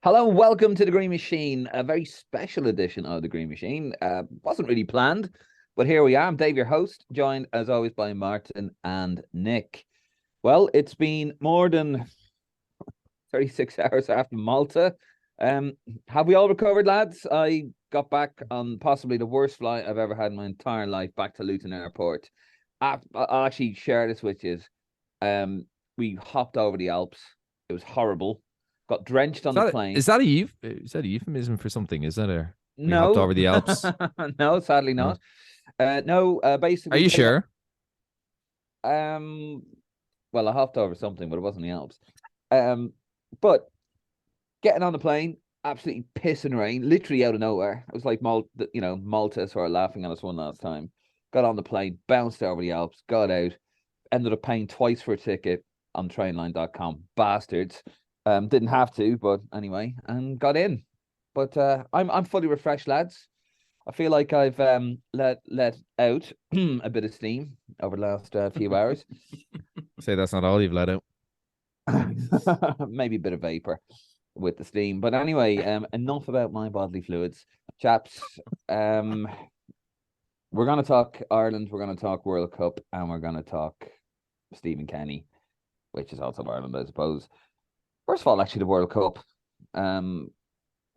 Hello, welcome to the Green Machine, a very special edition of the Green Machine. Wasn't really planned, but here we are. I'm Dave, your host, joined as always by Martin and Nick. Well, it's been more than 36 hours after Malta. Um, have we all recovered, lads? I got back on possibly the worst flight I've ever had in my entire life, back to Luton Airport. I'll actually share this with you. Um, we hopped over the Alps. It was horrible. Got drenched on the plane. Is that a euphemism for something? Is that a we hopped No, over the Alps? no, sadly No. not. No, Are basically you getting sure? um, well, I hopped over something, but it wasn't the Alps. Um, but getting on the plane, absolutely pissing rain, literally out of nowhere. It was like Malta sort of laughing at us one last time. Got on the plane, bounced over the Alps, got out, ended up paying twice for a ticket on trainline.com. Bastards. Didn't have to, but anyway, and got in. But I'm fully refreshed, lads. I feel like I've let out a bit of steam over the last few hours. Say that's not all you've let out. Maybe a bit of vapor with the steam. But anyway, enough about my bodily fluids. Chaps, um, we're gonna talk Ireland, we're gonna talk World Cup, and we're gonna talk Stephen Kenny, which is also Ireland, I suppose. First of all, actually the World Cup. Um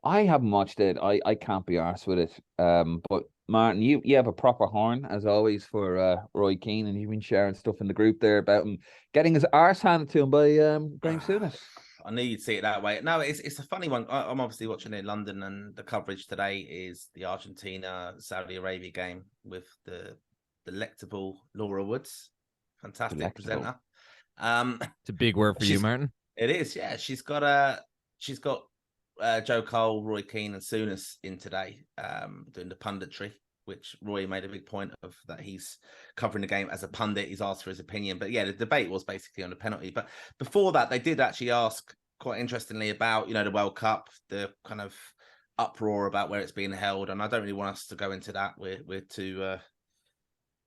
I haven't watched it. I can't be arsed with it. But Martin, you have a proper horn as always for Roy Keane, and you've been sharing stuff in the group there about him getting his arse handed to him by Graham Souness. I knew you'd see it that way. No, it's a funny one. I'm obviously watching it in London, and the coverage today is the Argentina Saudi Arabia game with the delectable Laura Woods, fantastic Delectable. presenter. It's a big word for you, Martin. It is, yeah. She's got Joe Cole, Roy Keane, and Souness in today, doing the punditry, which Roy made a big point of, that he's covering the game as a pundit. He's asked for his opinion. But yeah, the debate was basically on the penalty. But before that, they did actually ask, quite interestingly, about, the World Cup, the kind of uproar about where it's being held. And I don't really want us to go into that. We're too...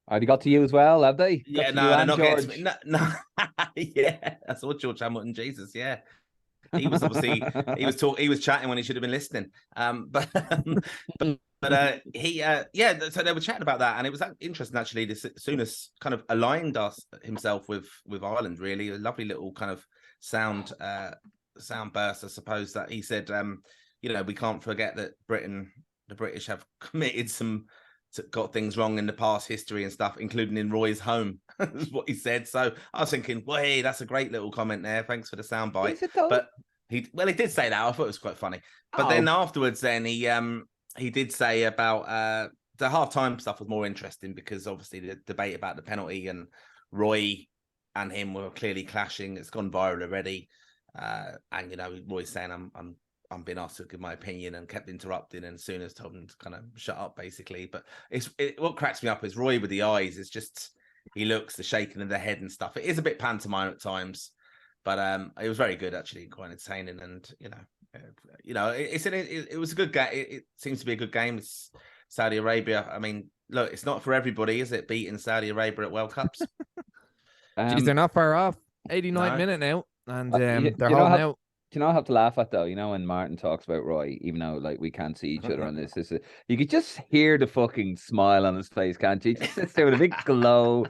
Have they got to you as well, have they? Yeah, got no, they're not George. getting to me. No. Yeah, that's what George Hamilton, Jesus, yeah. He was obviously he was chatting when he should have been listening. Yeah. So they were chatting about that, and it was interesting actually. As soon as kind of aligned himself with Ireland, really a lovely little kind of sound burst, I suppose. That he said, we can't forget that the British have committed got things wrong in the past history and stuff, including in Roy's home, is what he said. So I was thinking, well, hey, that's a great little comment there. Thanks for the soundbite. But he did say that. I thought it was quite funny. But then afterwards, then he did say about the halftime stuff was more interesting, because obviously the debate about the penalty and Roy and him were clearly clashing. It's gone viral already. And Roy's saying I'm being asked to give my opinion, and kept interrupting, and Souness told him to kind of shut up, basically. But what cracks me up is Roy with the eyes. It's just, he looks, the shaking of the head and stuff. It is a bit pantomime at times, but it was very good, actually, quite entertaining. And it was a good game. It seems to be a good game. It's Saudi Arabia. I mean, look, it's not for everybody, is it? Beating Saudi Arabia at World Cups. Jeez, they're not far off. 89th minute now, and they're holding out. Do you know what I have to laugh at, though? When Martin talks about Roy, even though like we can't see each other on this, you could just hear the fucking smile on his face, can't you? He just sits there with a big glow,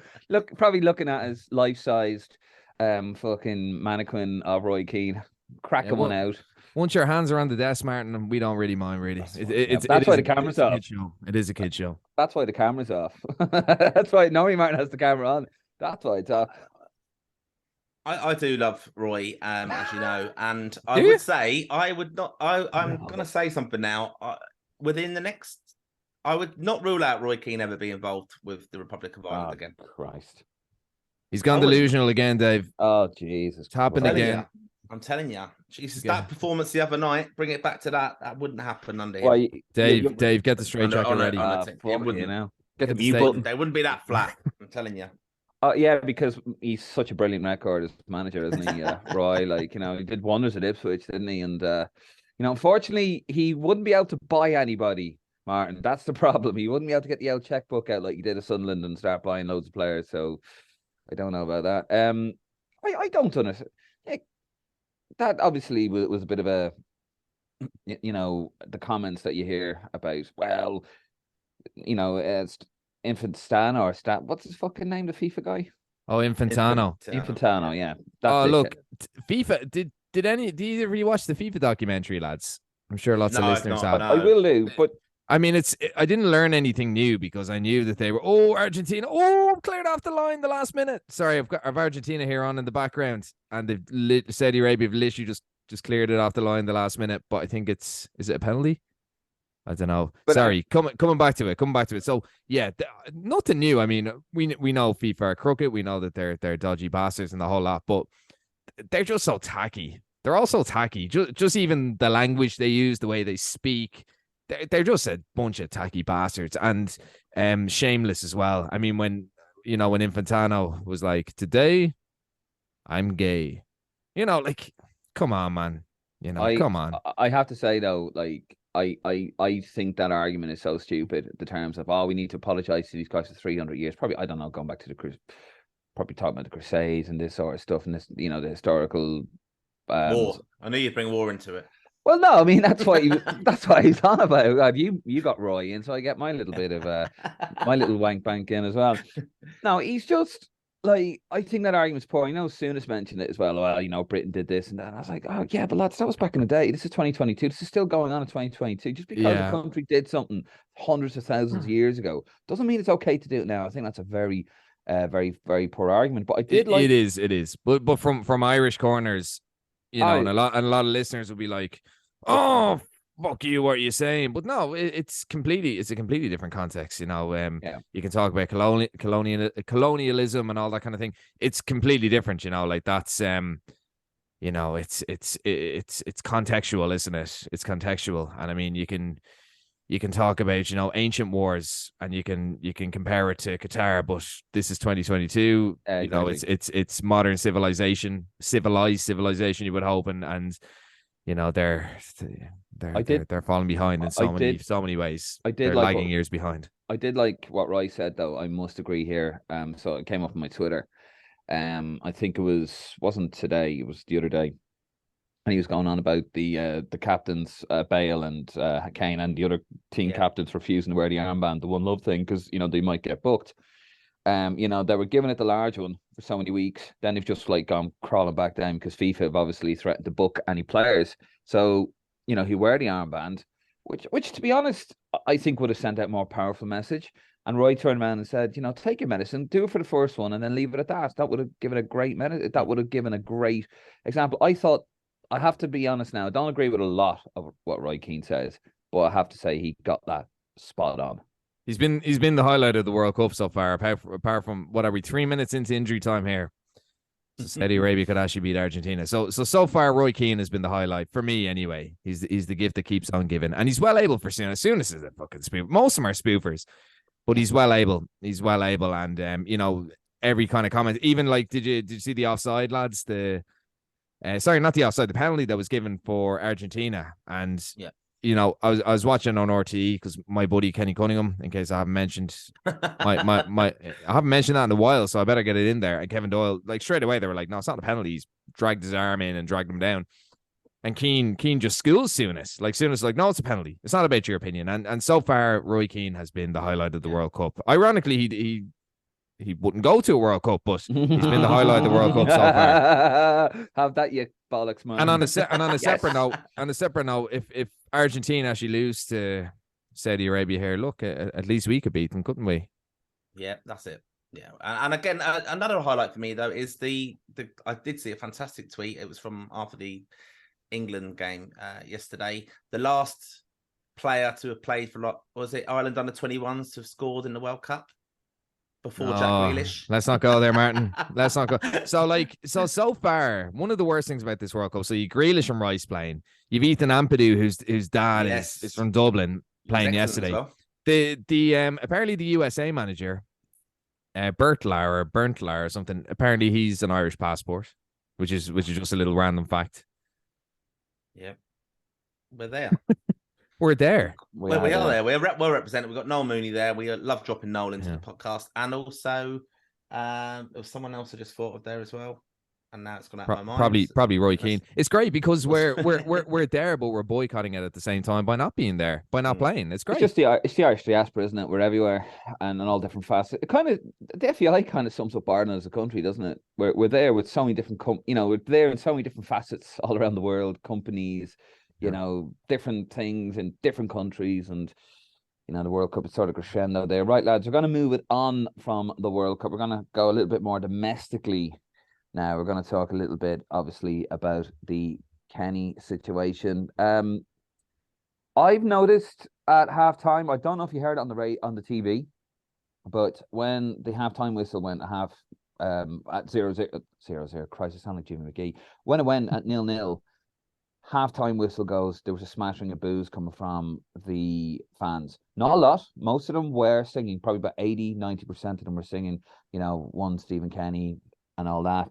probably looking at his life-sized fucking mannequin of Roy Keane, cracking one out. Once your hands are on the desk, Martin, we don't really mind, really. That's why the camera's off. It is a kid show. That's why the camera's off. That's why normally Martin has the camera on. That's why it's off. I do love Roy, as you know, and I would say I'm going to say something now. Within the next, I would not rule out Roy Keane ever be involved with the Republic of Ireland again. Christ, he's gone delusional again, Dave. Oh Jesus, it's happened again. I'm telling you, Jesus, that performance the other night, bring it back to that. That wouldn't happen under him. Well, Dave, get the straight jacket ready. It wouldn't. Get the mute button. They wouldn't be that flat. I'm telling you. Yeah, because he's such a brilliant record as manager, isn't he? Roy, he did wonders at Ipswich, didn't he? And unfortunately, he wouldn't be able to buy anybody, Martin. That's the problem. He wouldn't be able to get the old checkbook out like he did at Sunderland and start buying loads of players. So I don't know about that. I don't understand. That obviously was a bit of a you know, the comments that you hear about, well, you know, it's Infantano or what's his fucking name, the FIFA guy? Oh, Infantano. Infantano, yeah. That Oh, dickhead. look, FIFA. Did you ever watch the FIFA documentary, lads? I'm sure lots of listeners have. I will do, but I mean, I didn't learn anything new because I knew that they were, Argentina, cleared off the line the last minute. Sorry, I've Argentina here on in the background, and Saudi Arabia have literally just cleared it off the line the last minute. But I think is it a penalty? I don't know. But sorry, coming back to it. So yeah, nothing new. I mean, we know FIFA are crooked. We know that they're dodgy bastards and the whole lot, but they're just so tacky. They're all so tacky. Just even the language they use, the way they speak, they're just a bunch of tacky bastards and shameless as well. I mean, when Infantano was like, "Today, I'm gay," like, come on, man. Come on. I have to say though, like, I think that argument is so stupid. The terms of, we need to apologize to these guys for 300 years. Probably, I don't know, going back to probably talking about the Crusades and this sort of stuff, and this, the historical war. I knew you'd bring war into it. Well, no, I mean that's why he's on about. God, you got Roy in, so I get my little bit of my little wank bank in as well. No, he's just like, I think that argument's poor. Souness mentioned it as well. Well, Britain did this and that. And I was like, oh yeah, but lads, that was back in the day. This is 2022. This is still going on in 2022. Just because a country did something hundreds of thousands of years ago doesn't mean it's okay to do it now. I think that's a very, very, very poor argument. But I did like it is. But from Irish corners, and a lot of listeners will be like, "Oh, fuck you, what are you saying?" But no, it's a completely different context. You can talk about colonialism and all that kind of thing. It's completely different. Like that's it's contextual, isn't it? It's contextual, and I mean you can talk about ancient wars, and you can compare it to Qatar, but this is 2022. Exactly. It's modern civilization, civilized civilization, you would hope, and they're falling behind in so many ways. They're lagging years behind. I did like what Roy said though. I must agree here. So it came up on my Twitter. I think wasn't today, it was the other day. And he was going on about the captains, Bale and Kane, and the other team captains refusing to wear the armband, the One Love thing, because they might get booked. They were giving it the large one for so many weeks. Then they've just like gone crawling back down because FIFA have obviously threatened to book any players. So he wear the armband, which to be honest, I think would have sent out a more powerful message. And Roy turned around and said, take your medicine, do it for the first one, and then leave it at that. That would have given a great That would have given a great example. I thought. I have to be honest now, I don't agree with a lot of what Roy Keane says, but I have to say he got that spot on. He's been the highlight of the World Cup so far, apart from, what are we, 3 minutes into injury time here? So Saudi Arabia could actually beat Argentina. So far, Roy Keane has been the highlight, for me anyway. He's the gift that keeps on giving. And he's well able for Souness. Souness is a fucking spoof. Most of them are spoofers, but he's well able. He's well able, and every kind of comment, even like, did you see the offside, lads? Sorry, not the offside, the penalty that was given for Argentina. And I was watching on RTE because my buddy Kenny Cunningham, in case I haven't mentioned I haven't mentioned that in a while, so I better get it in there. And Kevin Doyle, like, straight away they were like, no, it's not a penalty. He's dragged his arm in and dragged him down. And Keane just schools Souness. Like, Souness like, no, it's a penalty. It's not about your opinion. And so far, Roy Keane has been the highlight of the World Cup. Ironically, he wouldn't go to a World Cup, but he's been the highlight of the World Cup so far. Have that, you bollocks, man. And on a separate note, if Argentina actually lose to Saudi Arabia here, look, at least we could beat them, couldn't we? Yeah, that's it. Yeah, and again, another highlight for me though is the I did see a fantastic tweet. It was from after the England game yesterday. The last player to have played for, was it Ireland under-21s to have scored in the World Cup? Before Jack Grealish. Let's not go there, Martin. Let's not go. So far, one of the worst things about this World Cup, so you Grealish and Rice playing. You've Ethan Ampadu, whose dad is from Dublin, playing yesterday. Well. The apparently the USA manager, Berntler or something, apparently he's an Irish passport, which is just a little random fact. Yeah. We're there. We're there. We are there. We're well represented. We've got Noel Mooney there. We love dropping Noel into the podcast. And also, there was someone else I just thought of there as well. and now it's gone out of my mind. Probably Roy Keane. It's great because we're there, but we're boycotting it at the same time by not being there, by not playing. It's great. It's the Irish diaspora, isn't it? We're everywhere and in all different facets. It kind of the FAI kind of sums up Ireland as a country, doesn't it? We're there with so many different we're there in so many different facets all around the world, companies, different things in different countries, and the World Cup is sort of crescendo there. Right, lads, we're going to move it on from the World Cup. We're going to go a little bit more domestically now. We're going to talk a little bit, obviously, about the Kenny situation. I've noticed at halftime, I don't know if you heard it on the TV, but when the halftime whistle went at 0-0, Christ, I sound like Jimmy McGee. When it went at 0-0, halftime whistle goes, there was a smattering of boos coming from the fans. Not a lot. Most of them were singing, probably about 80-90% of them were singing, one Stephen Kenny and all that.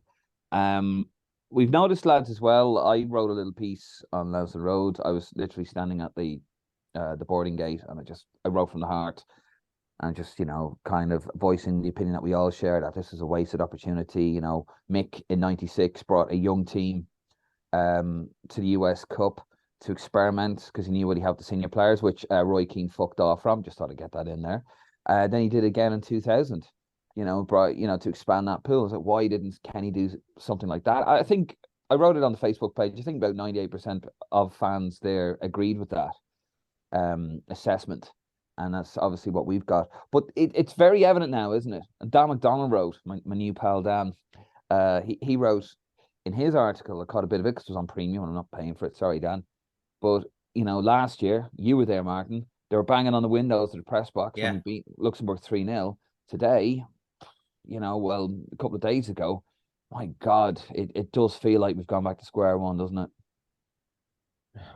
We've noticed, lads, as well. I wrote a little piece on Lowson Road. I was literally standing at the boarding gate, and I wrote from the heart, and just kind of voicing the opinion that we all share, that this is a wasted opportunity. Mick in '96 brought a young team to the US Cup to experiment because he knew what he had the senior players, which Roy Keane fucked off from. Just thought I'd get that in there. Then he did again in 2000. Brought, to expand that pool. So why didn't Kenny do something like that? I think I wrote it on the Facebook page. I think about 98% of fans there agreed with that assessment. And that's obviously what we've got. But it's very evident now, isn't it? And Dan McDonald wrote, my new pal Dan, he wrote in his article, I caught a bit of it because it was on premium and I'm not paying for it. Sorry, Dan. But, last year, you were there, Martin. They were banging on the windows of the press box when we beat Luxembourg 3-0. Today, a couple of days ago, my God, it does feel like we've gone back to square one, doesn't it?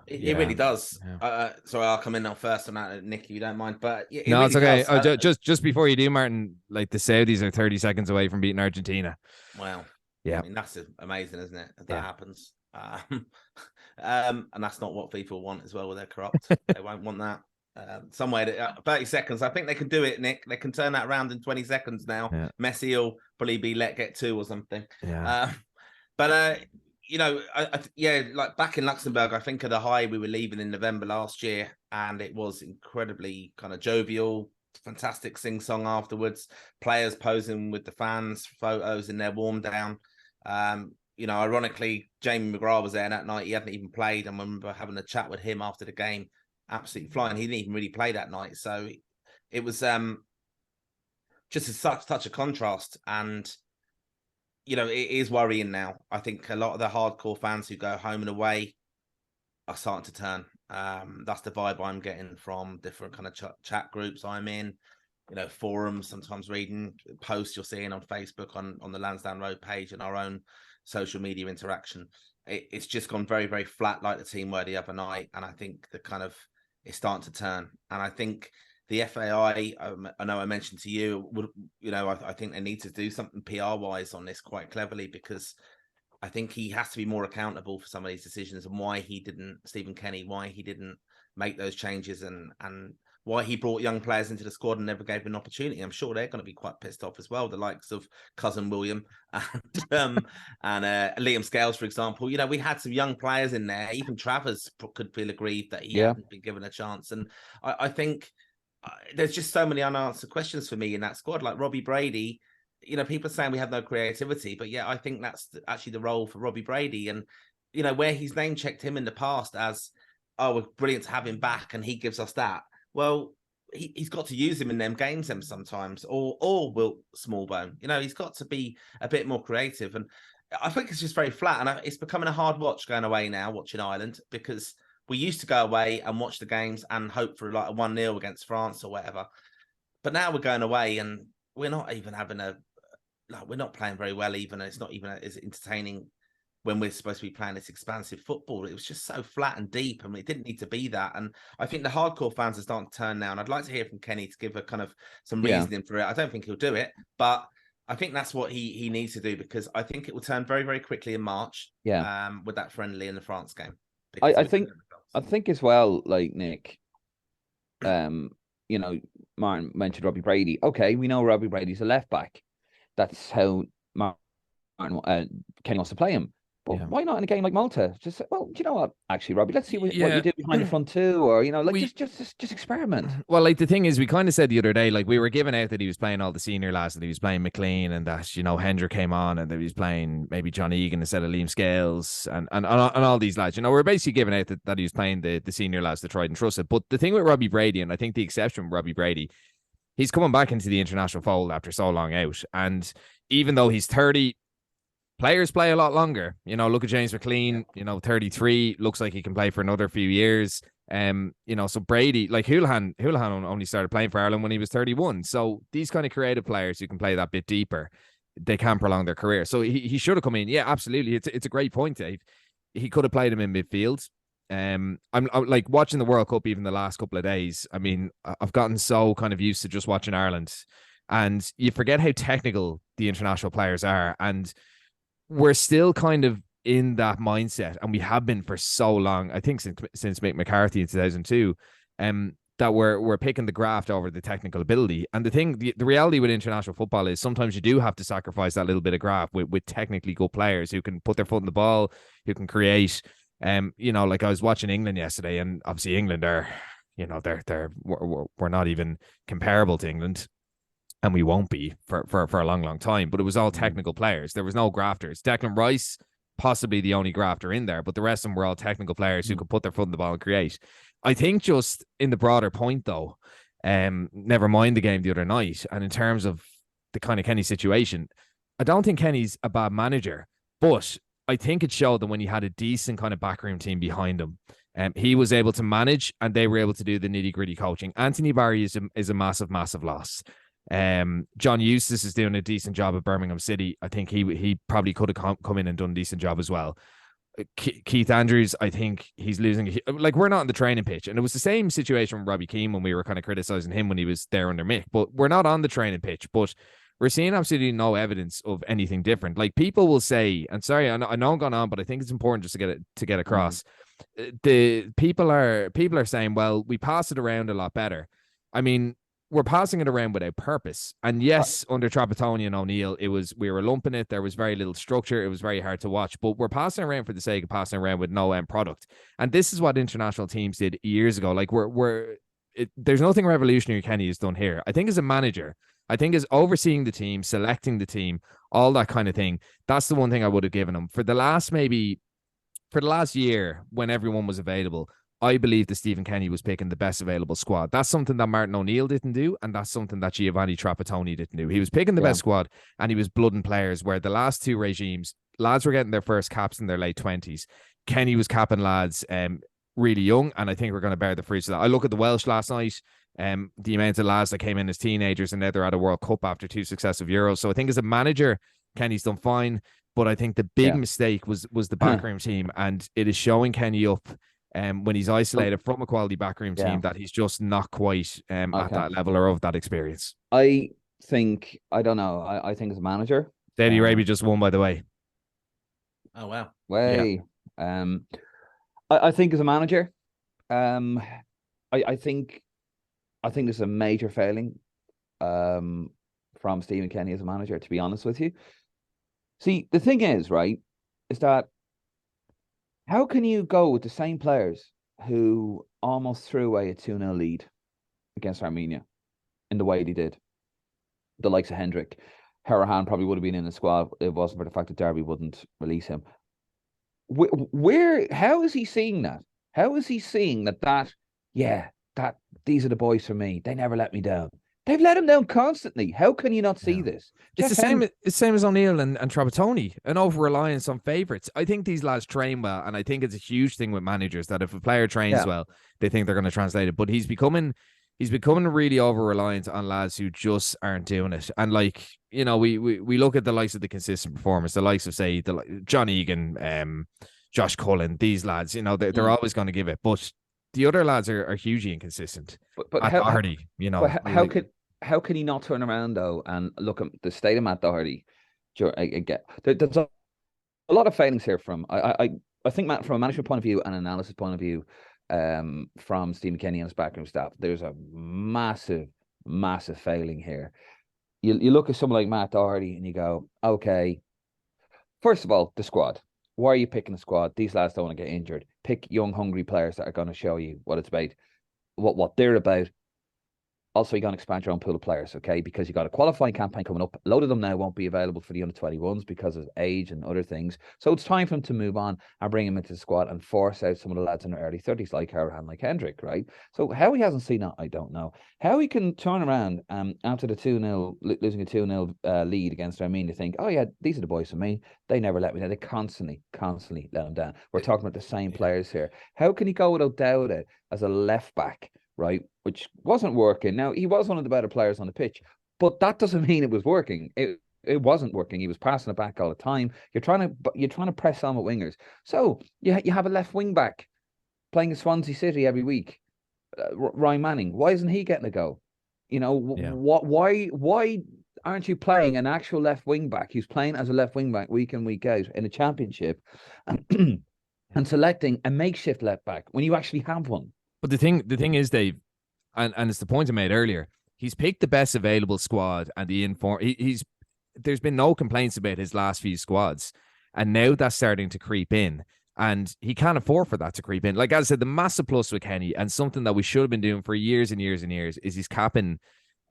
It really does. Yeah. Sorry, I'll come in now first on that, Nick, if you don't mind. But no, really it's okay. Just before you do, Martin, like the Saudis are 30 seconds away from beating Argentina. Wow. Yeah. I mean, that's amazing, isn't it? That happens. And that's not what people want as well, where they're corrupt. They won't want that. Somewhere 30 seconds. I think they can do it, Nick. They can turn that around in 20 seconds now. Yeah. Messi will probably be let get 2 or something. Yeah. Like back in Luxembourg, I think of the high we were leaving in November last year, and it was incredibly kind of jovial, fantastic sing-song afterwards, players posing with the fans, photos in their warm down. Ironically, Jamie McGrath was there that night. He hadn't even played, and I remember having a chat with him after the game. Absolutely flying. He didn't even really play that night. So it was just such a contrast. And, it is worrying now. I think a lot of the hardcore fans who go home and away are starting to turn. That's the vibe I'm getting from different kind of chat groups I'm in, forums, sometimes reading posts you're seeing on Facebook, on the Lansdowne Road page, and our own social media interaction. It's just gone very, very flat like the team were the other night. And I think it's starting to turn. And I think the FAI, I know I mentioned to you, I think they need to do something PR-wise on this quite cleverly, because I think he has to be more accountable for some of these decisions, and Stephen Kenny, why he didn't make those changes, and why he brought young players into the squad and never gave them an opportunity. I'm sure they're going to be quite pissed off as well, the likes of Cousin William and Liam Scales, for example. We had some young players in there. Even Travers could feel aggrieved that he hadn't been given a chance. And I think there's just so many unanswered questions for me in that squad. Like Robbie Brady, people are saying we have no creativity, but I think that's actually the role for Robbie Brady. And, where he's name checked him in the past as, oh, we're brilliant to have him back and he gives us that. Well, he's got to use him in them games sometimes, or Wilt Smallbone. He's got to be a bit more creative. And I think it's just very flat. And it's becoming a hard watch going away now, watching Ireland, because we used to go away and watch the games and hope for like a 1-0 against France or whatever. But now we're going away and we're not even we're not playing very well even. It's not even as entertaining when we're supposed to be playing this expansive football. It was just so flat and deep, and it didn't need to be that. And I think the hardcore fans are starting to turn now, and I'd like to hear from Kenny to give a kind of some reasoning for it. I don't think he'll do it, but I think that's what he needs to do, because I think it will turn very, very quickly in March. With that friendly in the France game. I think as well, like Nick, Martin mentioned Robbie Brady. Okay, we know Robbie Brady's a left back. That's how Martin Kenny wants to play him. But why not in a game like Malta? Just, well, do you know what? Actually, Robbie, let's see what you do behind the front two, or just experiment. Well, like the thing is, we kind of said the other day, like we were giving out that he was playing all the senior lads, that he was playing McLean, and that Hendrick came on, and that he was playing maybe John Egan instead of Liam Scales, and all these lads. We're basically giving out that he was playing the senior lads, the tried and trusted. But the thing with Robbie Brady, and I think the exception with Robbie Brady, he's coming back into the international fold after so long out, and even though he's 30. Players play a lot longer. Look at James McLean, 33, looks like he can play for another few years. So Brady, like Houlihan only started playing for Ireland when he was 31. So these kind of creative players who can play that bit deeper, they can prolong their career. So he should have come in. Yeah, absolutely. It's a great point, Dave. He could have played him in midfield. I'm like watching the World Cup even the last couple of days. I mean, I've gotten so kind of used to just watching Ireland, and you forget how technical the international players are, and we're still kind of in that mindset, and we have been for so long. I think since Mick McCarthy in 2002, that we're picking the graft over the technical ability. And the reality with international football is sometimes you do have to sacrifice that little bit of graft with technically good players who can put their foot in the ball, who can create. Like I was watching England yesterday, and obviously England are, we're not even comparable to England. And we won't be for a long, long time. But it was all technical players. There was no grafters. Declan Rice, possibly the only grafter in there, but the rest of them were all technical players who could put their foot in the ball and create. I think just in the broader point, though, never mind the game the other night, and in terms of the kind of Kenny situation, I don't think Kenny's a bad manager, but I think it showed that when he had a decent kind of backroom team behind him, he was able to manage, and they were able to do the nitty-gritty coaching. Anthony Barry is a massive, massive loss. John Eustace is doing a decent job at Birmingham City. I think he probably could have come in and done a decent job as well. Keith Andrews, I think he's losing. Like, we're not on the training pitch, and it was the same situation with Robbie Keane when we were kind of criticizing him when he was there under Mick. But we're not on the training pitch, but we're seeing absolutely no evidence of anything different. Like, people will say, and sorry, I know I'm going on, but I think it's important just to get across. The people are saying, well, we pass it around a lot better. I mean, we're passing it around without purpose. And yes, under Trapattoni and O'Neill, we were lumping it. There was very little structure. It was very hard to watch, but we're passing around for the sake of passing around with no end product. And this is what international teams did years ago. Like, there's nothing revolutionary Kenny has done here. I think as a manager, I think as overseeing the team, selecting the team, all that kind of thing, that's the one thing I would have given him. For the last year, when everyone was available, I believe that Stephen Kenny was picking the best available squad. That's something that Martin O'Neill didn't do, and that's something that Giovanni Trapattoni didn't do. He was picking the best squad, and he was blooding players, where the last two regimes, lads were getting their first caps in their late 20s. Kenny was capping lads really young, and I think we're going to bear the fruits of that. I look at the Welsh last night, the amount of lads that came in as teenagers, and now they're at a World Cup after 2 successive Euros. So I think as a manager, Kenny's done fine, but I think the big mistake was the backroom team, and it is showing Kenny up when he's isolated from a quality backroom team that he's just not quite at that level or of that experience. I think as a manager, Saudi Arabia just won, by the way. Oh wow! I think as a manager, I think this is a major failing from Stephen Kenny as a manager, to be honest with you. See, the thing is, right, is that how can you go with the same players who almost threw away a 2-0 lead against Armenia in the way they did? The likes of Hendrick. Harahan probably would have been in the squad if it wasn't for the fact that Derby wouldn't release him. How is he seeing that? How is he seeing that these are the boys for me? They never let me down. They've let him down constantly. How can you not see this? It's the same as O'Neill and Trapattoni, an over-reliance on favourites. I think these lads train well, and I think it's a huge thing with managers that if a player trains well, they think they're going to translate it. But he's becoming really over-reliant on lads who just aren't doing it. And we look at the likes of the consistent performers, the likes of, say, John Egan, Josh Cullen, these lads, they're always going to give it. But the other lads are hugely inconsistent. But how can he not turn around though and look at the state of Matt Doherty? There's a lot of failings here from I think, Matt, from a management point of view and analysis point of view, from Stephen Kenny and his backroom staff. There's a massive failing here. You look at someone like Matt Doherty and you go, okay, First of all, the squad. Why are you picking a squad? These lads don't want to get injured. Pick young, hungry players that are going to show you what it's about, what they're about. Also, you're going to expand your own pool of players, okay? Because you got a qualifying campaign coming up. A load of them now won't be available for the under-21s because of age and other things. So it's time for them to move on and bring them into the squad and force out some of the lads in their early 30s, like Harahan, like Hendrick, right? So how he hasn't seen that, I don't know. How he can turn around after the 2-0, losing a 2-0 lead against Armenia, think, oh yeah, these are the boys for me. They never let me down. They constantly let him down. We're talking about the same players here. How can he go without doubt as a left back? Right, which wasn't working. Now, he was one of the better players on the pitch, but that doesn't mean it was working. It wasn't working. He was passing it back all the time. You're trying to press on with wingers. So you have a left wing back playing in Swansea City every week. Ryan Manning, why isn't he getting a go? You know, why aren't you playing an actual left wing back who's playing as a left wing back week in, week out in a championship and selecting a makeshift left back when you actually have one? But the thing is, Dave, and it's the point I made earlier. He's picked the best available squad, and there's been no complaints about his last few squads, and now that's starting to creep in, and he can't afford for that to creep in. Like I said, the massive plus with Kenny, and something that we should have been doing for years and years and years, is he's capping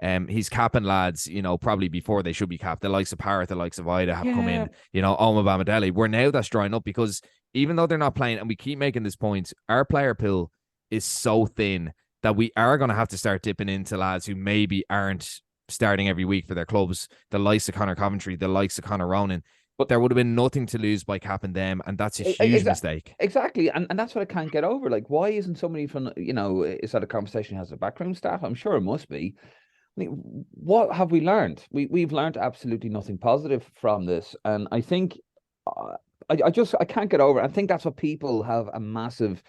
lads, you know, probably before they should be capped. The likes of Parrott, the likes of Ida have come in, you know, Oma Bamadeli. Where now that's drying up because even though they're not playing, and we keep making this point, our player pool is so thin that we are going to have to start dipping into lads who maybe aren't starting every week for their clubs, the likes of Connor Coventry, the likes of Connor Ronan. But there would have been nothing to lose by capping them, and that's a huge mistake. Exactly, and that's what I can't get over. Like, why isn't somebody from, you know, is that a conversation has a backroom staff? I'm sure it must be. I mean, what have we learned? We've learned absolutely nothing positive from this, and I think I can't get over it. I think that's what people have a massive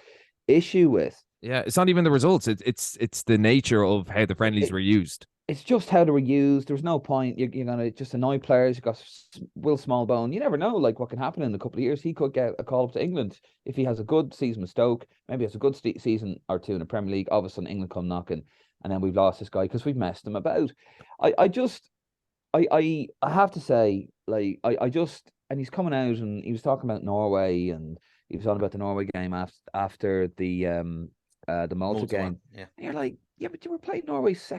issue with. Yeah, it's not even the results. It's the nature of how the friendlies were used. It's just how they were used. There's no point. You're gonna just annoy players. You got Will Smallbone. You never know, like, what can happen in a couple of years. He could get a call up to England if he has a good season with Stoke. Maybe has a good season or two in the Premier League. All of a sudden, England come knocking, and then we've lost this guy because we've messed him about. I have to say, like, and he's coming out and he was talking about Norway, and he was on about the Norway game after the Malta game. Yeah. And you're like, yeah, but you were playing Norway's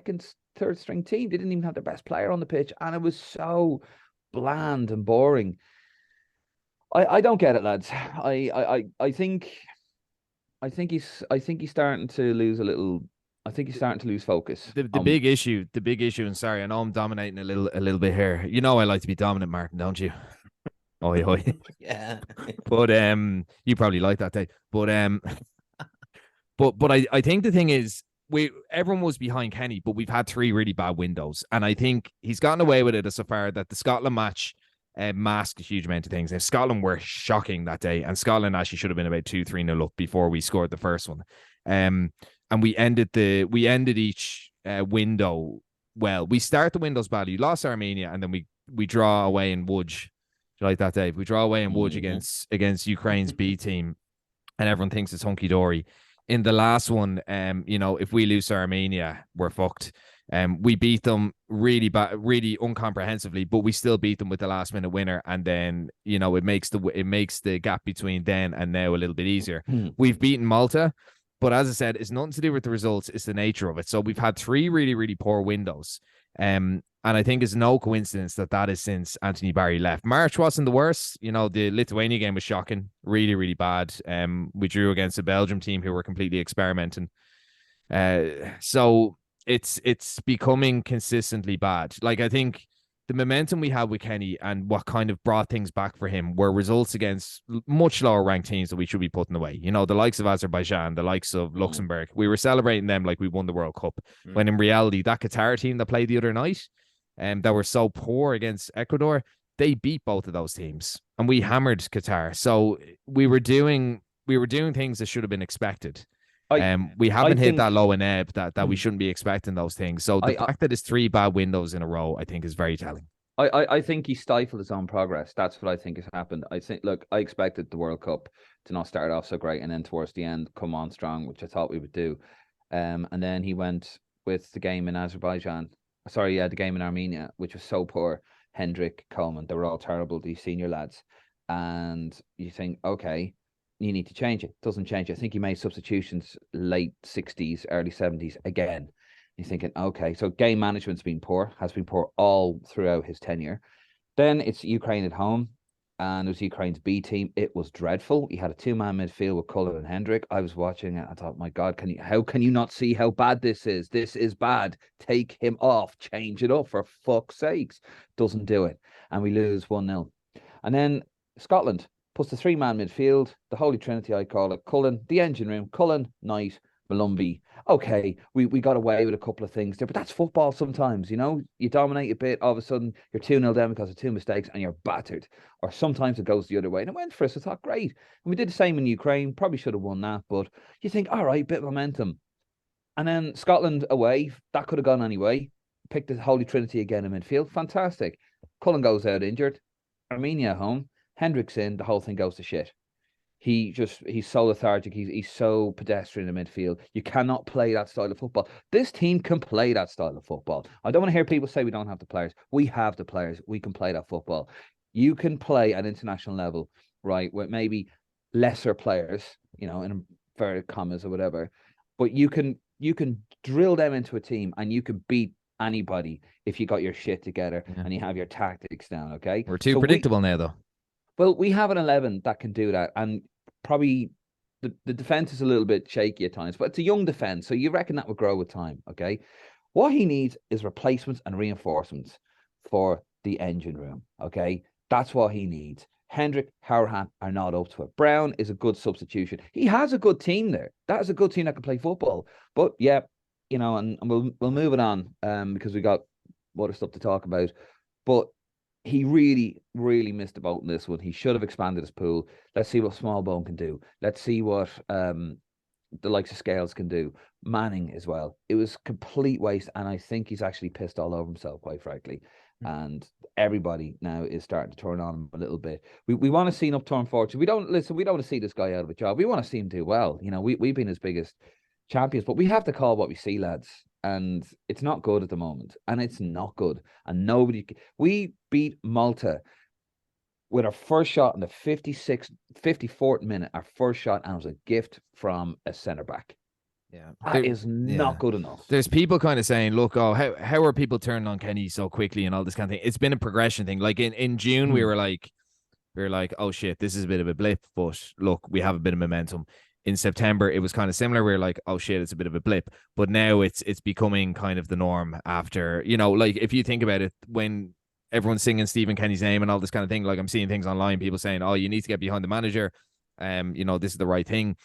third string team. They didn't even have their best player on the pitch, and it was so bland and boring. I don't get it, lads. I think he's starting to lose a little. I think he's starting to lose focus. The big issue, and sorry, I know I'm dominating a little bit here. You know I like to be dominant, Martin, don't you? Oi, oi. Yeah. But you probably like that, Dave. But But I think the thing is, everyone was behind Kenny, but we've had 3 really bad windows, and I think he's gotten away with it so far that the Scotland match masked a huge amount of things. Now, Scotland were shocking that day, and Scotland actually should have been about 2-3-0 up before we scored the first one. And we ended each window well. We start the windows badly. We lost Armenia, and then we draw away in Łódź. Do you like that, Dave? We draw away in Łódź against Ukraine's B team, and everyone thinks it's hunky dory. In the last one, you know, if we lose to Armenia, we're fucked. We beat them really bad, really incomprehensively, but we still beat them with the last minute winner, and then, you know, it makes the gap between then and now a little bit easier. We've beaten Malta, but as I said, it's nothing to do with the results; it's the nature of it. So we've had 3 really, really poor windows, and I think it's no coincidence that is since Anthony Barry left. March wasn't the worst. You know, the Lithuania game was shocking, really, really bad. We drew against a Belgium team who were completely experimenting. So it's becoming consistently bad. Like, I think the momentum we had with Kenny and what kind of brought things back for him were results against much lower ranked teams that we should be putting away. You know, the likes of Azerbaijan, the likes of Luxembourg. We were celebrating them like we won the World Cup, when in reality, that Qatar team that played the other night, that were so poor against Ecuador, they beat both of those teams, and we hammered Qatar. So we were doing things that should have been expected. We haven't hit that low and ebb that we shouldn't be expecting those things. So the fact that it's 3 bad windows in a row, I think, is very telling. I think he stifled his own progress. That's what I think has happened. I think, look, I expected the World Cup to not start off so great, and then towards the end come on strong, which I thought we would do. And then he went with the game in Azerbaijan. Sorry, the game in Armenia, which was so poor. Hendrick, Coleman, they were all terrible, these senior lads. and you think, okay, you need to change it. Doesn't change it. I think he made substitutions late 60s, early 70s again. You're thinking, okay, so game management's been poor, has been poor all throughout his tenure. Then it's Ukraine at home, and it was Ukraine's B team. It was dreadful. He had a two-man midfield with Cullen and Hendrick. I was watching it. I thought, my God, how can you not see how bad this is? This is bad. Take him off. Change it up, for fuck's sakes. Doesn't do it. And we lose 1-0. And then Scotland puts the three-man midfield, the Holy Trinity, I call it. Cullen, the engine room, Cullen, Knight, Malumbi. Okay, we got away with a couple of things there, but that's football sometimes, you know? You dominate a bit, all of a sudden you're 2-0 down because of two mistakes and you're battered. Or sometimes it goes the other way. And it went for us. I thought, great. And we did the same in Ukraine. Probably should have won that, but you think, all right, bit of momentum. And then Scotland away, that could have gone anyway. Picked the Holy Trinity again in midfield. Fantastic. Cullen goes out injured. Armenia home. Hendrick's in. The whole thing goes to shit. He's so lethargic. He's so pedestrian in midfield. You cannot play that style of football. This team can play that style of football. I don't want to hear people say we don't have the players. We have the players. We can play that football. You can play at international level, right, with maybe lesser players, you know, in inverted commas or whatever. But you can drill them into a team and you can beat anybody if you got your shit together and you have your tactics down, okay? We're too predictable now, though. Well, we have an 11 that can do that, and probably the defense is a little bit shaky at times, but it's a young defense, so you reckon that will grow with time, okay? What he needs is replacements and reinforcements for the engine room, okay? That's what he needs. Hendrick, Howerhan are not up to it. Brown is a good substitution. He has a good team there. That is a good team that can play football. But yeah, you know, and we'll move it on because we got other stuff to talk about. But he really, really missed the boat in this one. He should have expanded his pool. Let's see what Smallbone can do. Let's see what the likes of Scales can do. Manning as well. It was complete waste, and I think he's actually pissed all over himself, quite frankly. And everybody now is starting to turn on him a little bit. We want to see an upturn fortune. We don't want to see this guy out of a job. We want to see him do well. You know, we've been his biggest champions, but we have to call what we see, lads. And it's not good at the moment. And it's not good. And we beat Malta with our first shot in the 54th minute, our first shot, and it was a gift from a centre back. Yeah, that is not good enough. There's people kind of saying, look, how are people turning on Kenny so quickly and all this kind of thing? It's been a progression thing. Like in June, we were like, oh shit, this is a bit of a blip, but look, we have a bit of momentum. In September, it was kind of similar. We were like, oh shit, it's a bit of a blip. But now it's becoming kind of the norm after, you know, like if you think about it, when everyone's singing Stephen Kenny's name and all this kind of thing, like I'm seeing things online, people saying, oh, you need to get behind the manager. You know, this is the right thing.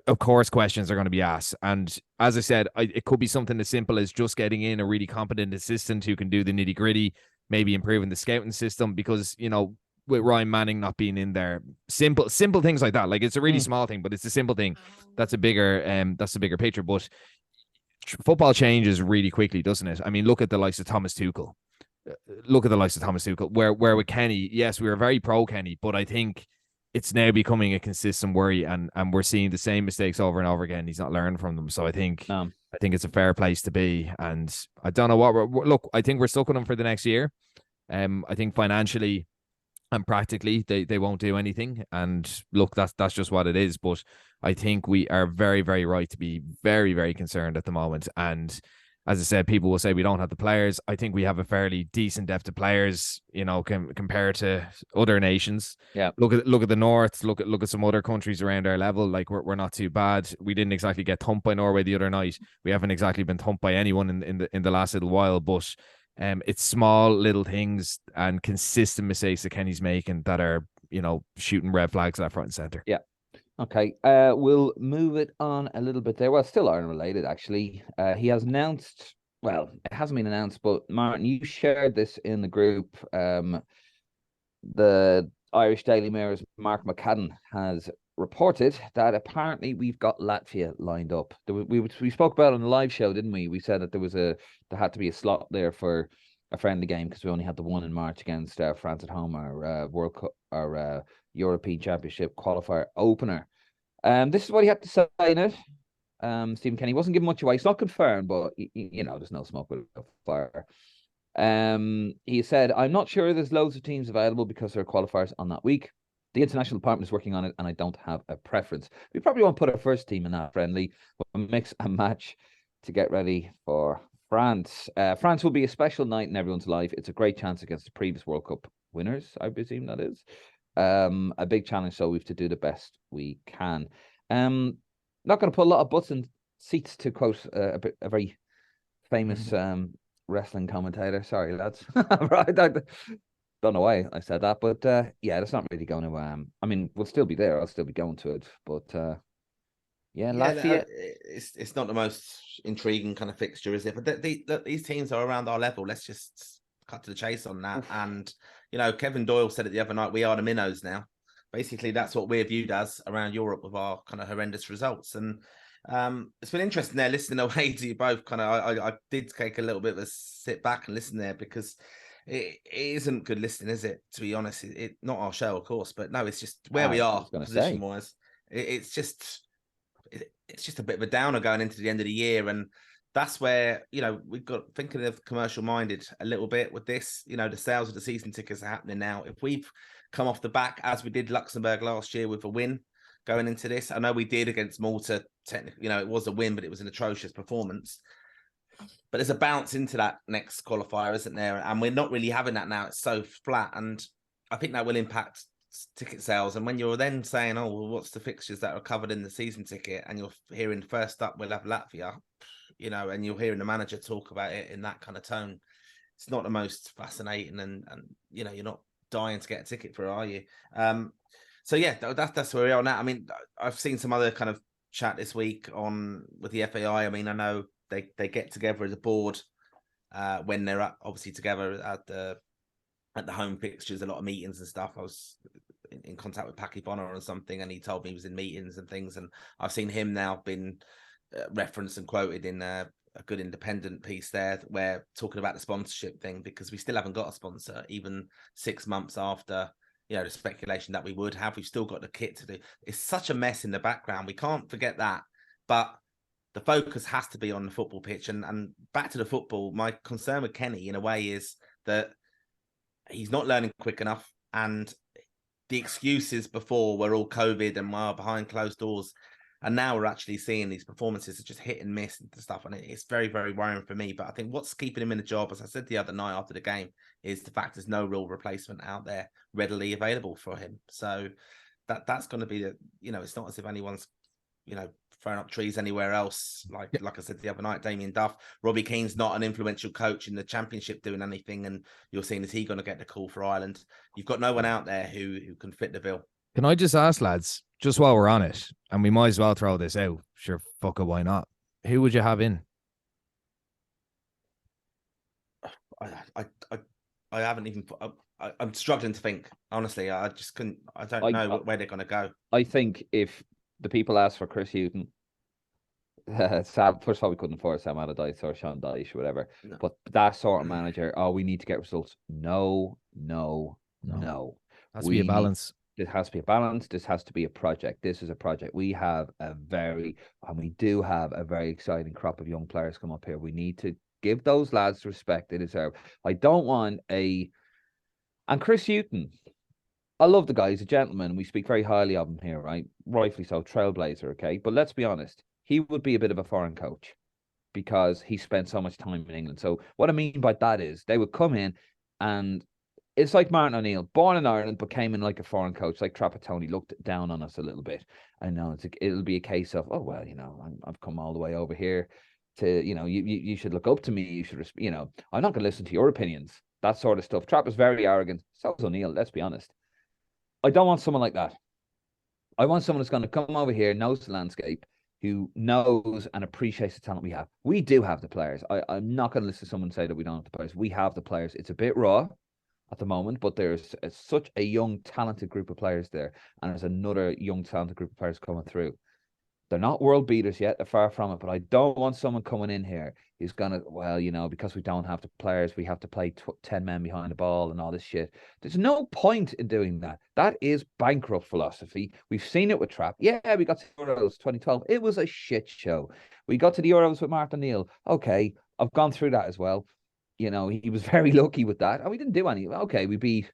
Of course, questions are going to be asked. And as I said, it could be something as simple as just getting in a really competent assistant who can do the nitty gritty, maybe improving the scouting system, because, you know, with Ryan Manning not being in there, simple things like that. Like it's a really small thing, but it's a simple thing. That's a bigger picture. But football changes really quickly, doesn't it? I mean, look at the likes of Thomas Tuchel. Where with Kenny, yes, we were very pro Kenny, but I think it's now becoming a consistent worry, and we're seeing the same mistakes over and over again. He's not learning from them. So I think it's a fair place to be. And I don't know what I think we're stuck with him for the next year. I think financially and practically they won't do anything, and look, that's just what it is. But I think we are very, very right to be very, very concerned at the moment. And as I said, people will say we don't have the players. I think we have a fairly decent depth of players, you know, compared to other nations. Yeah. Look at the North. Look at some other countries around our level. Like we're not too bad. We didn't exactly get thumped by Norway the other night. We haven't exactly been thumped by anyone in the last little while. But it's small little things and consistent mistakes that Kenny's making that are, you know, shooting red flags left, front, and center. Yeah. Okay. We'll move it on a little bit there. Well, still Ireland related, actually. He has announced. Well, it hasn't been announced, but Martin, you shared this in the group. The Irish Daily Mirror's Mark McCadden has reported that apparently we've got Latvia lined up. We spoke about it on the live show, didn't we? We said that there had to be a slot there for a friendly game because we only had the one in March against France at home, our World Cup, our European Championship qualifier opener. This is what he had to say in it. Stephen Kenny wasn't giving much away. It's not confirmed, but you know, there's no smoke without fire. He said, "I'm not sure there's loads of teams available because there are qualifiers on that week. The international department is working on it, and I don't have a preference. We probably won't put our first team in that friendly, but we'll mix and match to get ready for France. France will be a special night in everyone's life. It's a great chance against the previous World Cup winners, I presume that is. A big challenge, so we have to do the best we can. Not going to put a lot of butts in seats, to quote a very famous wrestling commentator. Sorry, lads. Right, don't know why I said that, but yeah, that's not really going to. I mean, we'll still be there. I'll still be going to it, but yeah, Latvia. It's not the most intriguing kind of fixture, is it? But these teams are around our level. Let's just cut to the chase on that. And you know, Kevin Doyle said it the other night. We are the minnows now. Basically, that's what we're viewed as around Europe with our kind of horrendous results. And it's been interesting there listening away to you both. Kind of, I did take a little bit of a sit back and listen there, because it isn't good listening, is it? To be honest, it not our show, of course, but no, it's just where we are position wise. It's just a bit of a downer going into the end of the year, and that's where, you know, we've got thinking of commercial minded a little bit with this. You know, the sales of the season tickets are happening now. If we've come off the back as we did Luxembourg last year with a win going into this, I know we did against Malta. Technically, you know, it was a win, but it was an atrocious performance. But there's a bounce into that next qualifier, isn't there? And we're not really having that now. It's so flat, and I think that will impact ticket sales. And when you're then saying, oh, well, what's the fixtures that are covered in the season ticket, and you're hearing first up we'll have Latvia, you know, and you're hearing the manager talk about it in that kind of tone, it's not the most fascinating, and you know, you're not dying to get a ticket for it, are you? So yeah, that's where we are now. I mean, I've seen some other kind of chat this week with the FAI. I mean, I know they get together as a board when they're obviously together at the home fixtures, a lot of meetings and stuff. I was in contact with Paki Bonner or something, and he told me he was in meetings and things. And I've seen him now been referenced and quoted in a good independent piece there, where talking about the sponsorship thing, because we still haven't got a sponsor, even 6 months after, you know, the speculation that we would have. We've still got the kit to do. It's such a mess in the background. We can't forget that. But the focus has to be on the football pitch. And back to the football, my concern with Kenny, in a way, is that he's not learning quick enough. And the excuses before were all COVID and behind closed doors. And now we're actually seeing these performances are just hit and miss and stuff. And it's very, very worrying for me. But I think what's keeping him in the job, as I said the other night after the game, is the fact there's no real replacement out there readily available for him. So that's going to be you know, it's not as if anyone's, you know, throwing up trees anywhere else. Like I said the other night, Damien Duff, Robbie Keane's not an influential coach in the Championship doing anything. And you're seeing, is he going to get the call for Ireland? You've got no one out there who can fit the bill. Can I just ask, lads, just while we're on it, and we might as well throw this out, sure, fuck it, why not? Who would you have in? I haven't even. I'm struggling to think, honestly. I just couldn't. I don't know where they're going to go. I think if the people ask for Chris Hughton, Sam, first of all, we couldn't afford Sam Allardyce or Sean Dyche or whatever. No. But that sort of manager, we need to get results. No. Has to be a balance. This has to be a balance. This has to be a project. This is a project. We do have a very exciting crop of young players come up here. We need to give those lads the respect they deserve. I don't want and Chris Hughton, I love the guy. He's a gentleman. We speak very highly of him here, right? Rightfully so, trailblazer, okay? But let's be honest, he would be a bit of a foreign coach because he spent so much time in England. So what I mean by that is they would come in, and it's like Martin O'Neill, born in Ireland, but came in like a foreign coach, like Trapattoni, looked down on us a little bit. I know it'll be a case of, oh, well, you know, I've come all the way over here to, you know, you should look up to me. You should, you know, I'm not going to listen to your opinions, that sort of stuff. Trapp is very arrogant. So is O'Neill, let's be honest. I don't want someone like that. I want someone that's going to come over here, knows the landscape, who knows and appreciates the talent we have. We do have the players. I'm not going to listen to someone say that we don't have the players. We have the players. It's a bit raw at the moment, but there's such a young, talented group of players there, and there's another young, talented group of players coming through. They're not world beaters yet. They're far from it, but I don't want someone coming in here who's going to, well, you know, because we don't have the players, we have to play 10 men behind the ball and all this shit. There's no point in doing that. That is bankrupt philosophy. We've seen it with Trapp. Yeah, we got to the Euros 2012. It was a shit show. We got to the Euros with Martin O'Neill. Okay, I've gone through that as well. You know, he was very lucky with that, and we didn't do any. Okay, we beat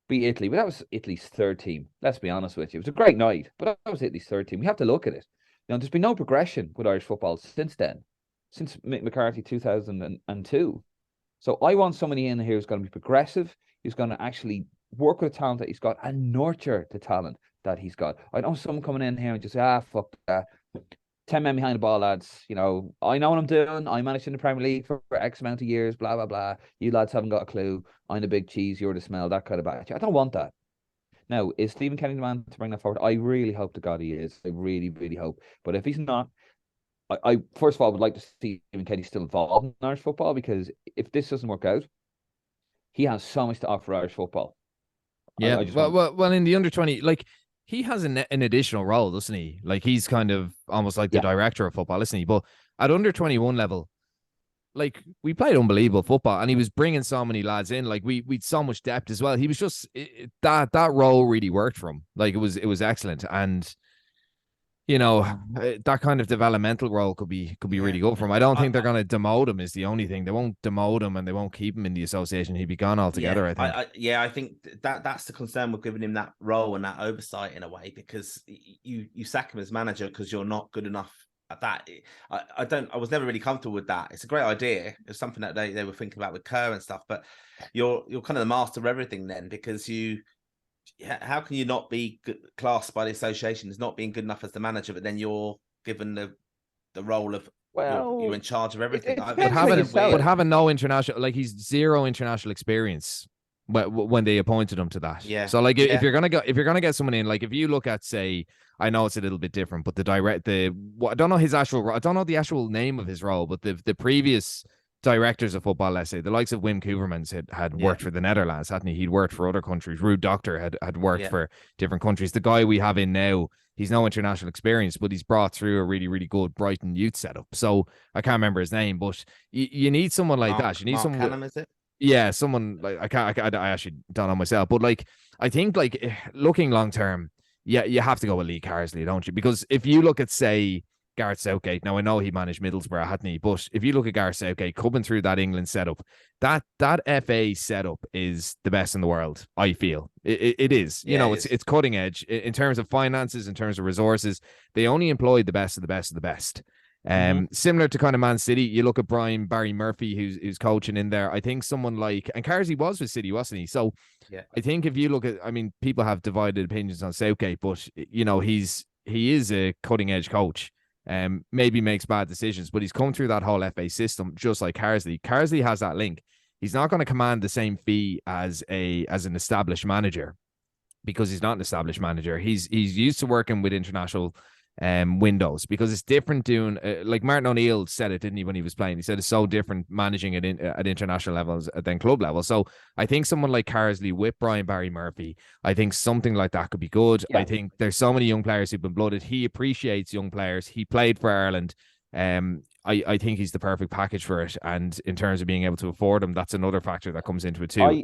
beat Italy, but that was Italy's third team. Let's be honest with you. It was a great night, but that was Italy's third team. We have to look at it. There's been no progression with Irish football since then, since Mick McCarthy 2002. So I want somebody in here who's going to be progressive, who's going to actually work with the talent that he's got and nurture the talent that he's got. I don't want someone coming in here and just say, fuck that. 10 men behind the ball, lads. I know what I'm doing. I managed in the Premier League for X amount of years, blah, blah, blah. You lads haven't got a clue. I'm the big cheese, you're the smell, that kind of batch. I don't want that. Now, is Stephen Kenny the man to bring that forward? I really hope to God he is. I really, really hope. But if he's not, I first of all would like to see Stephen Kenny still involved in Irish football, because if this doesn't work out, he has so much to offer Irish football. Yeah, well, in the under-20, like, he has an additional role, doesn't he? Like, he's kind of almost like the director of football, isn't he? But at under-21 level, like, we played unbelievable football, and he was bringing so many lads in. Like, we'd so much depth as well. He was just that role really worked for him. Like, it was excellent, and that kind of developmental role could be really good for him. I don't think they're going to demote him. Is the only thing. They won't demote him, and they won't keep him in the association. He'd be gone altogether. I think. I think that's the concern with giving him that role and that oversight in a way, because you sack him as manager because you're not good enough at that. I was never really comfortable with that. It's a great idea. It's something that they were thinking about with Kerr and stuff. But you're kind of the master of everything then, because how can you not be classed by the association as not being good enough as the manager, but then you're given the role of you're in charge of everything? But having no international, like, he's zero international experience when they appointed him to that. Yeah. So, like, if you're gonna get someone in, like, if you look at, say, I know it's a little bit different, but I don't know I don't know the actual name of his role, but the previous directors of football, let's say, the likes of Wim Kuvermans had worked for the Netherlands, hadn't he? He'd worked for other countries. Ruud Doctor had worked for different countries. The guy we have in now, he's no international experience, but he's brought through a really, really good Brighton youth setup. So I can't remember his name, but you need someone like that. You need someone. Callum, is it? Yeah, someone like I actually don't know myself, but, like, I think, like, looking long term, you have to go with Lee Carsley, don't you? Because if you look at, say, Gareth Southgate. Now, I know he managed Middlesbrough, hadn't he? But if you look at Gareth Southgate coming through that England setup, that FA setup is the best in the world, I feel. It is. It's cutting edge in terms of finances, in terms of resources. They only employ the best of the best of the best. Similar to kind of Man City, you look at Barry Murphy, who's coaching in there. I think someone like, and Carsley was with City, wasn't he? So I think if you look at, I mean, people have divided opinions on Southgate, but he is a cutting edge coach. Maybe makes bad decisions, but he's come through that whole FA system just like Carsley. Carsley has that link. He's not going to command the same fee as an established manager, because he's not an established manager. He's used to working with international windows, because it's different doing like Martin O'Neill said it, didn't he, when he was playing? He said it's so different managing it at international levels than club level. So I think someone like Carsley with Barry Murphy, I think something like that could be good. I think there's so many young players who've been blooded. He appreciates young players. He played for Ireland. I think he's the perfect package for it, and in terms of being able to afford him, that's another factor that comes into it too.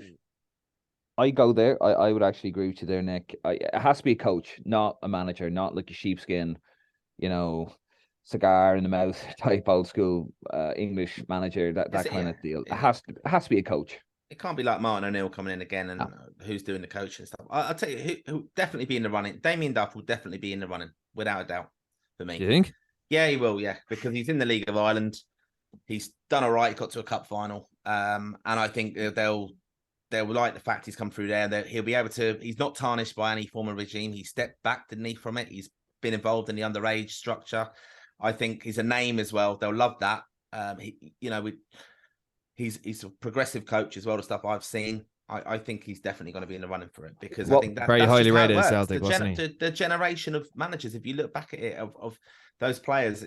I go there. I would actually agree with you there, Nick. It has to be a coach, not a manager, not like a sheepskin, cigar in the mouth type old school English manager. That kind of deal. It has to be a coach. It can't be like Martin O'Neill coming in again and who's doing the coaching stuff. I'll tell you who definitely be in the running. Damien Duff will definitely be in the running without a doubt for me. Do you think? Yeah, he will. Yeah, because he's in the League of Ireland. He's done all right. He got to a cup final, and I think they'll like the fact he's come through there. He'll be able to. He's not tarnished by any former regime. He stepped back, didn't he, from it? He's been involved in the underage structure. I think he's a name as well. They'll love that. He's a progressive coach as well. The stuff I've seen, I think he's definitely going to be in the running for it, because I think that's highly rated at Celtic, wasn't he? The generation of managers, if you look back at it, of those players,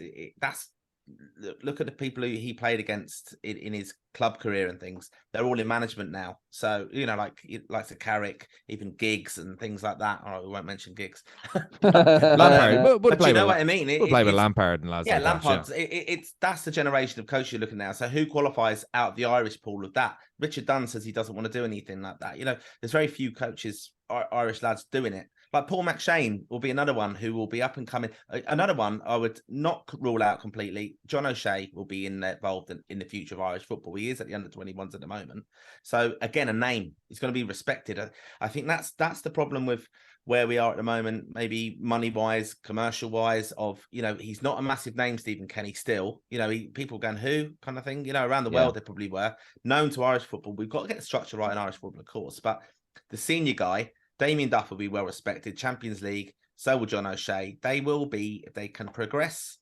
look at the people who he played against in his club career and things. They're all in management now. So, like the Carrick, even Giggs and things like that. Oh, we won't mention Giggs. Lampard. But you know what I mean? We'll play with Lampard and lads. Yeah, Lampard. That's the generation of coach you're looking at now. So who qualifies out of the Irish pool of that? Richard Dunn says he doesn't want to do anything like that. There's very few coaches, Irish lads, doing it. Like Paul McShane will be another one who will be up and coming. Another one I would not rule out completely. John O'Shea will be involved in the future of Irish football. He is at the under-21s at the moment. So again, a name. He's going to be respected. I think that's the problem with where we are at the moment, maybe money-wise, commercial-wise, he's not a massive name, Stephen Kenny, still. People going, who kind of thing, around the world they probably were. Known to Irish football. We've got to get the structure right in Irish football, of course. But the senior guy, Damien Duff, will be well respected. Champions League, so will John O'Shea. They will be, if they can progress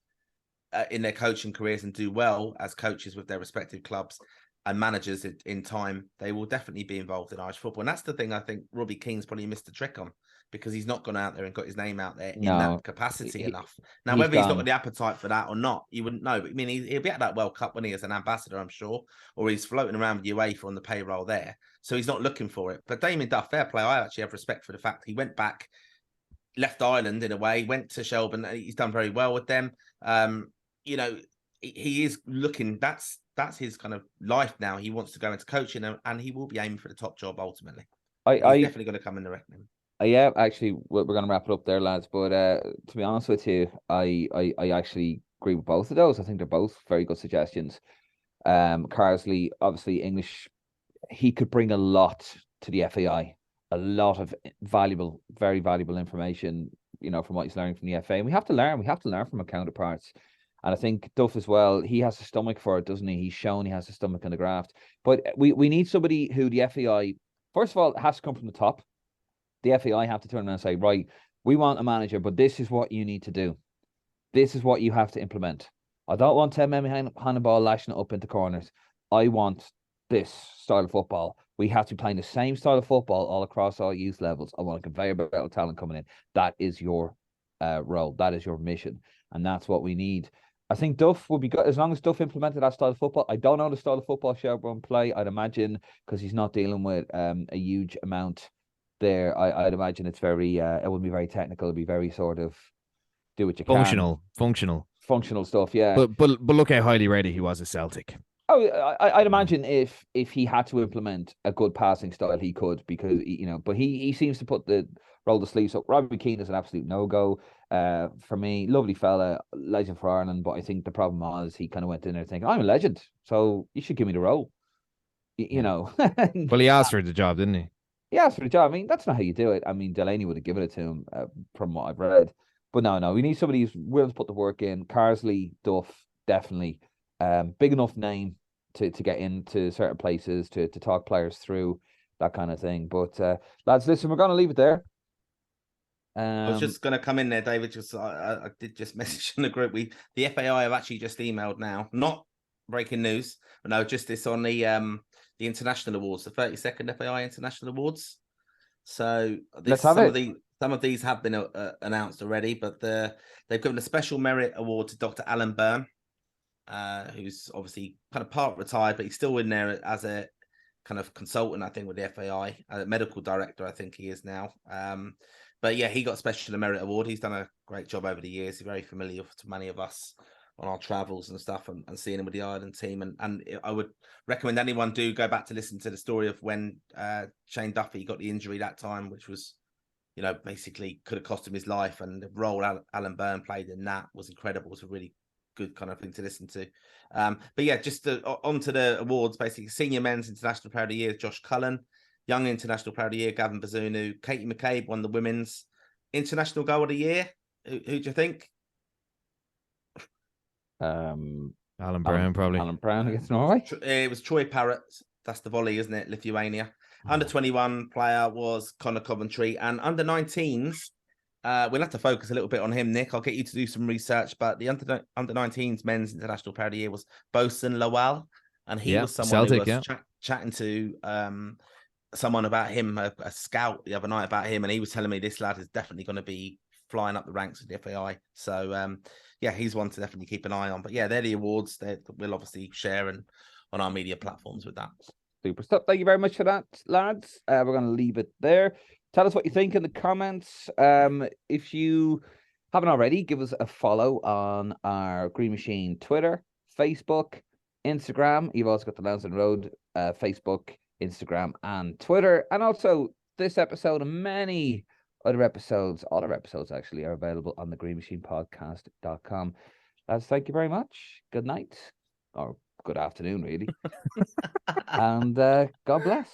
in their coaching careers and do well as coaches with their respective clubs and managers in time, they will definitely be involved in Irish football. And that's the thing I think Robbie Keane's probably missed the trick on, because he's not gone out there and got his name out there in that capacity enough. Now, whether he's not got the appetite for that or not, you wouldn't know. But I mean, he'll be at that World Cup when he is an ambassador, I'm sure, or he's floating around with UEFA on the payroll there. So he's not looking for it. But Damien Duff, fair play. I actually have respect for the fact he went back, left Ireland in a way, went to Shelbourne. He's done very well with them. He is looking, that's his kind of life now. He wants to go into coaching, and he will be aiming for the top job ultimately. He's definitely going to come in the reckoning. Yeah, actually, we're going to wrap it up there, lads. But to be honest with you, I actually agree with both of those. I think they're both very good suggestions. Carsley, obviously English, he could bring a lot to the FAI, a lot of valuable, very valuable information, from what he's learning from the FA. And we have to learn from our counterparts. And I think Duff as well, he has a stomach for it, doesn't he? He's shown he has a stomach in the graft. But we need somebody who the FAI, first of all, has to come from the top. The FAI have to turn around and say, right, we want a manager, but this is what you need to do. This is what you have to implement. I don't want 10 men behind Hannibal lashing it up into corners. I want this style of football. We have to be playing the same style of football all across all youth levels. I want a conveyor belt of talent coming in. That is your role. That is your mission. And that's what we need. I think Duff will be good as long as Duff implemented that style of football. I don't know the style of football Shelbourne play. I'd imagine, because he's not dealing with a huge amount there. I'd imagine it's very it wouldn't be very technical. It'd be very sort of do what you can. Functional stuff, yeah. But look how highly rated he was at Celtic. Oh, I'd imagine if he had to implement a good passing style, he could, because but he seems to roll the sleeves up. Robbie Keane is an absolute no-go for me. Lovely fella, legend for Ireland, but I think the problem was he kind of went in there thinking, I'm a legend, so you should give me the role. Well, he asked for the job, didn't he? He asked for the job. I mean, that's not how you do it. I mean, Delaney would have given it to him from what I've read. But no, we need somebody who's willing to put the work in. Carsley, Duff, definitely. Big enough name to get into certain places, to talk players through, that kind of thing. But lads, listen, we're going to leave it there. I was just going to come in there, David. I did just message in the group. The FAI have actually just emailed now. Not breaking news, but no, just this on the international awards, the 32nd FAI international awards. So some of these have been announced already, but they've given a special merit award to Dr. Alan Byrne, who's obviously kind of part retired, but he's still in there as a kind of consultant, I think, with the FAI, medical director, I think he is now. But yeah, he got a special merit award. He's done a great job over the years. He's very familiar to many of us on our travels and stuff, and seeing him with the Ireland team. And I would recommend anyone do go back to listen to the story of when Shane Duffy got the injury that time, which was, basically could have cost him his life. And the role Alan Byrne played in that was incredible. It was a really good kind of thing to listen to. But yeah, just on to the awards, basically. Senior Men's International Player of the Year, Josh Cullen. Young International Player of the Year, Gavin Bazunu. Katie McCabe won the Women's International Goal of the Year. Who do you think? Alan Brown, probably. Alan Brown against Norway. It was Troy Parrott. That's the volley, isn't it? Lithuania. Under 21 player was Connor Coventry, and under 19s. We'll have to focus a little bit on him, Nick. I'll get you to do some research, but the under 19s men's international player of the year was Bosun Lawal, and he was someone Celtic, who was chatting to someone about him, a scout the other night about him, and he was telling me this lad is definitely going to be flying up the ranks of the FAI. So yeah, he's one to definitely keep an eye on. But yeah, they're the awards that we'll obviously share and on our media platforms with that. Super stuff. Thank you very much for that, lads. We're going to leave it there. Tell us what you think in the comments. If you haven't already, give us a follow on our Green Machine Twitter, Facebook, Instagram. You've also got the Lansdowne Road Facebook, Instagram, and Twitter. And also this episode and many Other episodes, all our episodes actually, are available on the greenmachinepodcast.com. Lads, thank you very much. Good night, or good afternoon, really. And God bless.